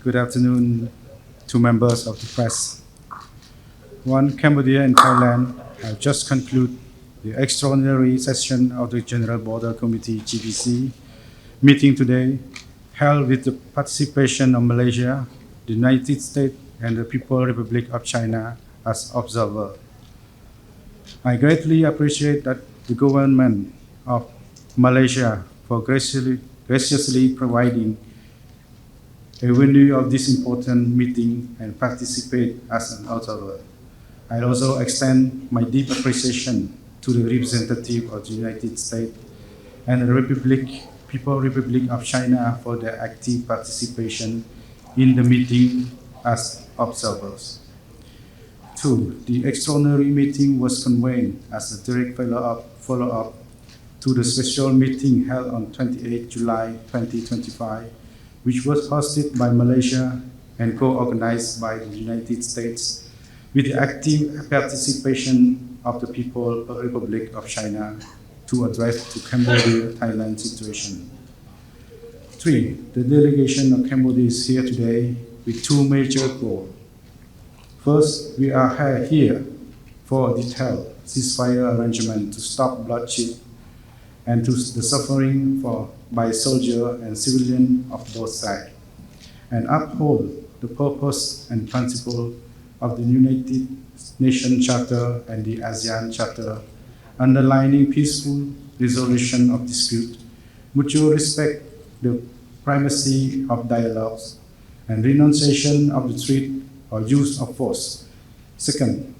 Good afternoon to members of the press. One, Cambodia and Thailand have just concluded the extraordinary session of the General Border Committee GBC meeting today, held with the participation of Malaysia, the United States, and the People's Republic of China as observer. I greatly appreciate that the government of Malaysia for graciously providing a venue of this important meeting and participate as an observer. I also extend my deep appreciation to the representative of the United States and the People's Republic of China for their active participation in the meeting as observers. 2. The extraordinary meeting was convened as a direct follow-up to the special meeting held on 28 July 2025, which was hosted by Malaysia and co-organized by the United States with the active participation of the People's Republic of China to address the Cambodia-Thailand situation. 3. The delegation of Cambodia is here today with two major goals. First, we are here for a detailed ceasefire arrangement to stop bloodshed and to the suffering by soldiers and civilians of both sides, and uphold the purpose and principle of the United Nations Charter and the ASEAN Charter, underlining peaceful resolution of dispute, mutual respect, the primacy of dialogues, and renunciation of the threat or use of force. Second,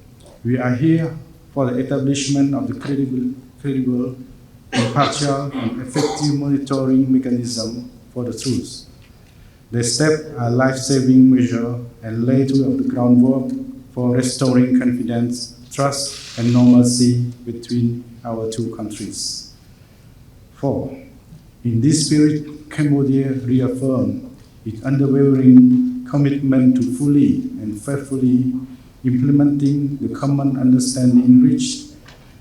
we are here for the establishment of the credible, impartial, and effective monitoring mechanism for the truth. The steps are life-saving measures and lay the groundwork for restoring confidence, trust, and normalcy between our two countries. 4. In this spirit, Cambodia reaffirmed its unwavering commitment to fully and faithfully implementing the common understanding reached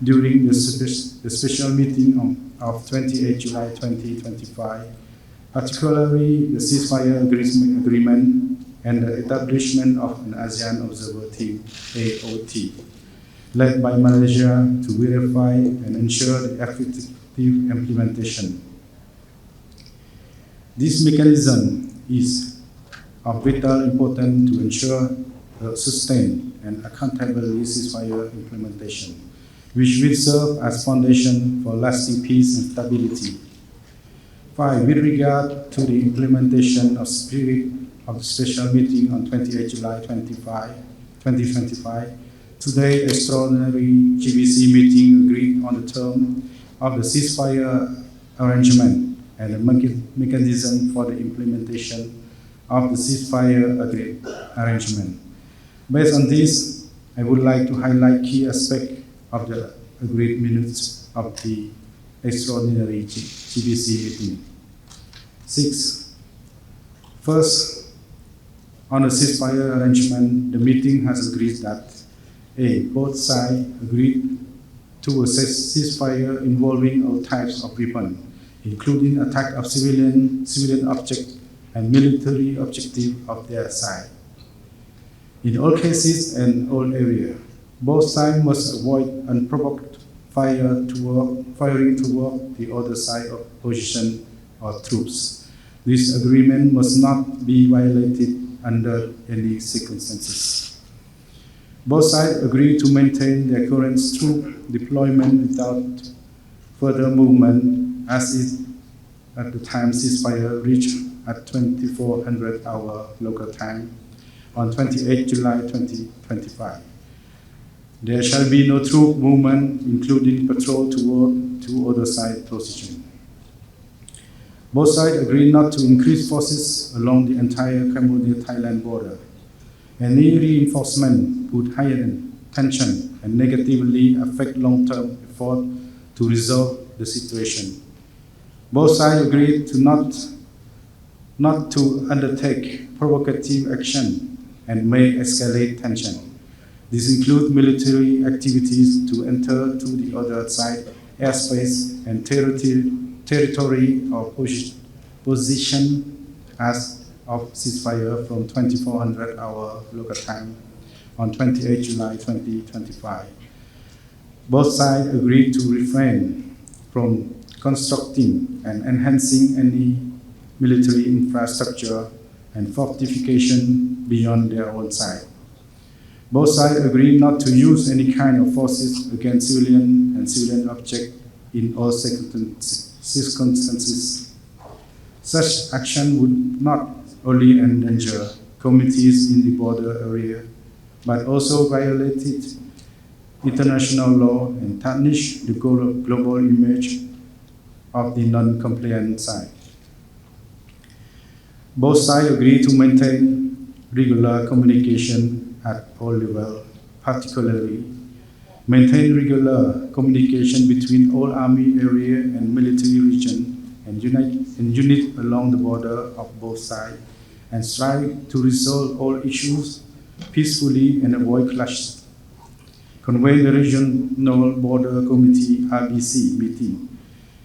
during the special meeting of 28 July 2025, particularly the ceasefire agreement and the establishment of an ASEAN Observer Team, AOT, led by Malaysia to verify and ensure the effective implementation. This mechanism is of vital importance to ensure the sustained and accountable ceasefire implementation, which will serve as foundation for lasting peace and stability. 5. With regard to the implementation of spirit of the special meeting on 28 July 2025, today extraordinary GBC meeting agreed on the term of the ceasefire arrangement and the mechanism for the implementation of the ceasefire arrangement. Based on this, I would like to highlight key aspects of the agreed minutes of the extraordinary GBC meeting. 6. First, on the ceasefire arrangement, the meeting has agreed that A. Both sides agreed to a ceasefire involving all types of weapons, including attack of civilian objects and military objective of their side. In all cases and all areas, both sides must avoid unprovoked firing toward the other side of position or troops. This agreement must not be violated under any circumstances. Both sides agree to maintain their current troop deployment without further movement as is at the time ceasefire reached at 2400 hour local time on 28 July 2025. There shall be no troop movement, including patrol toward two other side position. Both sides agree not to increase forces along the entire Cambodia-Thailand border. Any reinforcement would heighten tension and negatively affect long-term effort to resolve the situation. Both sides agreed to not to undertake provocative action and may escalate tension. This includes military activities to enter to the other side airspace and territory or position as of ceasefire from 2400 hour local time on 28 July 2025. Both sides agreed to refrain from constructing and enhancing any military infrastructure and fortification beyond their own side. Both sides agreed not to use any kind of forces against civilian and civilian objects in all circumstances. Such action would not only endanger communities in the border area, but also violated international law and tarnish the global image of the non-compliant side. Both sides agreed to maintain regular communication at all levels, particularly maintain regular communication between all army area and military region and unit along the border of both sides, and strive to resolve all issues peacefully and avoid clashes. Convene the Regional Border Committee RBC meeting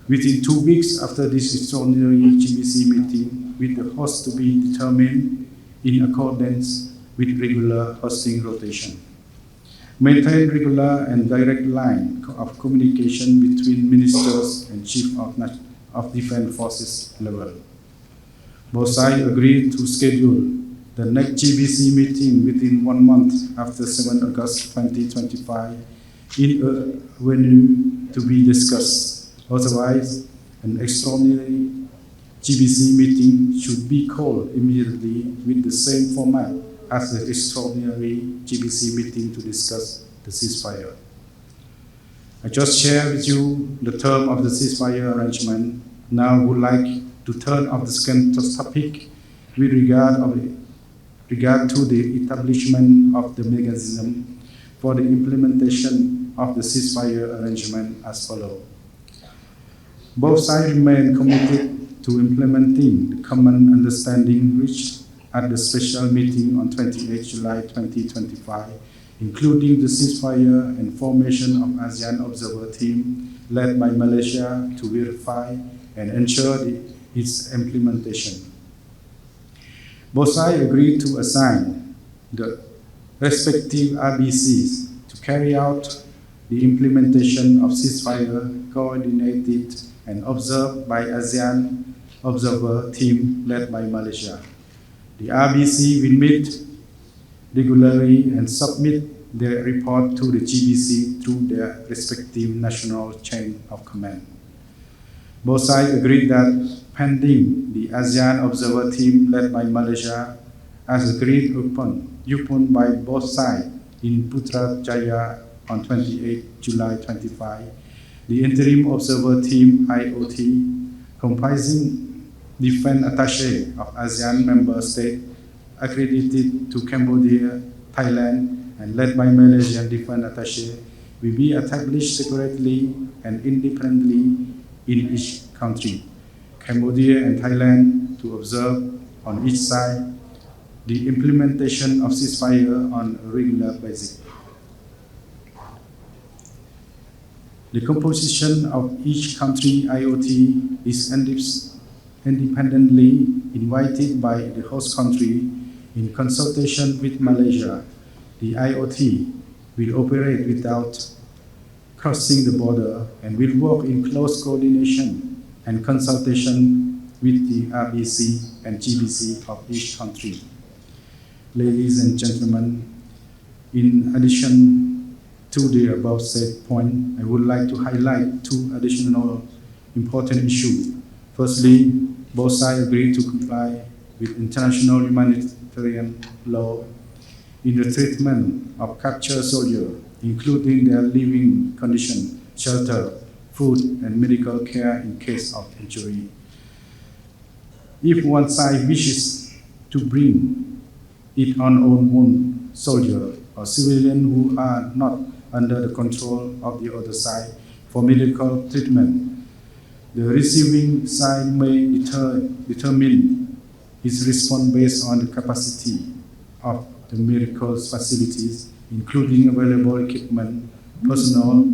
within 2 weeks after this extraordinary GBC meeting, with the host to be determined in accordance with regular hosting rotation. Maintain regular and direct line of communication between ministers and chief of defense forces level. Both sides agreed to schedule the next GBC meeting within 1 month after 7 August 2025 in a venue to be discussed. Otherwise, an extraordinary GBC meeting should be called immediately with the same format as the extraordinary GBC meeting to discuss the ceasefire. I just shared with you the term of the ceasefire arrangement. Now I would like to turn to the second topic with regard to the establishment of the mechanism for the implementation of the ceasefire arrangement as follows. Both sides remain committed to implementing the common understanding reached at the special meeting on 28 July 2025, including the ceasefire and formation of ASEAN Observer Team led by Malaysia to verify and ensure its implementation. Both sides agreed to assign the respective RBCs to carry out the implementation of ceasefire coordinated and observed by ASEAN Observer Team led by Malaysia. The RBC will meet regularly and submit their report to the GBC through their respective national chain of command. Both sides agreed that pending the ASEAN Observer Team led by Malaysia, as agreed upon by both sides in Putrajaya on 28 July 25, the Interim Observer Team IOT, comprising defense attaché of ASEAN member states accredited to Cambodia, Thailand, and led by Malaysian defense attaché, will be established separately and independently in each country, Cambodia and Thailand, to observe on each side the implementation of ceasefire on a regular basis. The composition of each country IOT is independently invited by the host country in consultation with Malaysia. The IOT will operate without crossing the border and will work in close coordination and consultation with the RBC and GBC of each country. Ladies and gentlemen, in addition to the above said point, I would like to highlight 2 additional important issues. Firstly, both sides agreed to comply with international humanitarian law in the treatment of captured soldiers, including their living condition, shelter, food, and medical care in case of injury. If one side wishes to bring it on own soldier or civilian who are not under the control of the other side for medical treatment, the receiving side may determine its response based on the capacity of the medical facilities, including available equipment, personnel,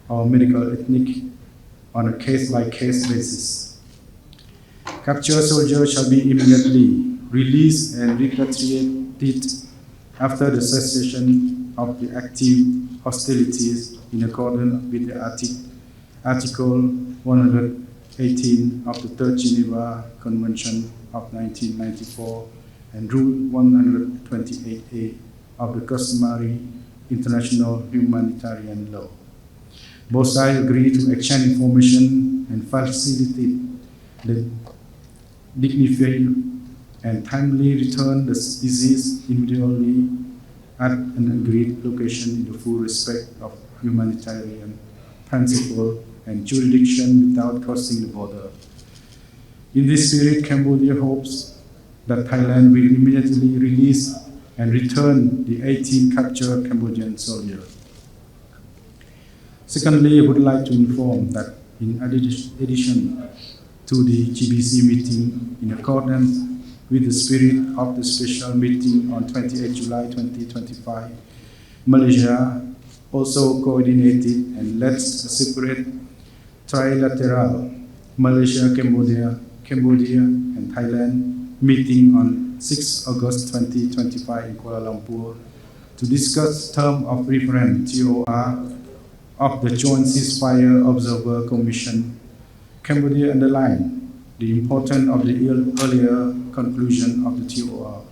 or medical technique on a case-by-case basis. Captured soldiers shall be immediately released and repatriated after the cessation of the active hostilities in accordance with the Article 118 of the Third Geneva Convention of 1994 and Rule 128A of the customary international humanitarian law. Both sides agree to exchange information and facilitate the dignified and timely return the deceased immediately at an agreed location in the full respect of humanitarian principle and jurisdiction without crossing the border. In this spirit, Cambodia hopes that Thailand will immediately release and return the 18 captured Cambodian soldiers. Secondly, I would like to inform that in addition to the GBC meeting, in accordance with the spirit of the special meeting on 28 July 2025, Malaysia also coordinated and led a separate trilateral Malaysia, Cambodia and Thailand meeting on 6 August 2025 in Kuala Lumpur to discuss terms of reference TOR of the Joint Ceasefire Observer Commission. Cambodia underlined the importance of the earlier conclusion of the TOR.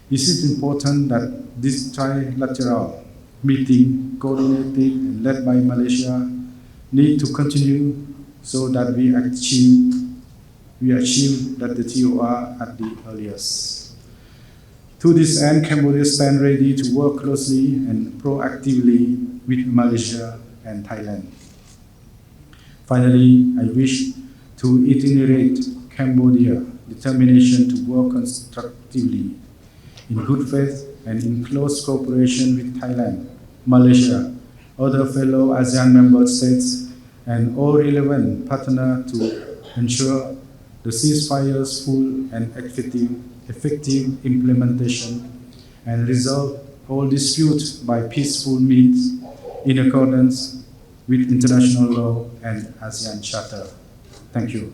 It is important that this trilateral meeting, coordinated and led by Malaysia, need to continue so that we achieve that the TOR at the earliest. To this end, Cambodia stands ready to work closely and proactively with Malaysia and Thailand. Finally, I wish to iterate Cambodia's determination to work constructively, in good faith and in close cooperation with Thailand, Malaysia, other fellow ASEAN member states, and all relevant partners to ensure the ceasefire's full and effective implementation and resolve all disputes by peaceful means in accordance with international law and ASEAN Charter. Thank you.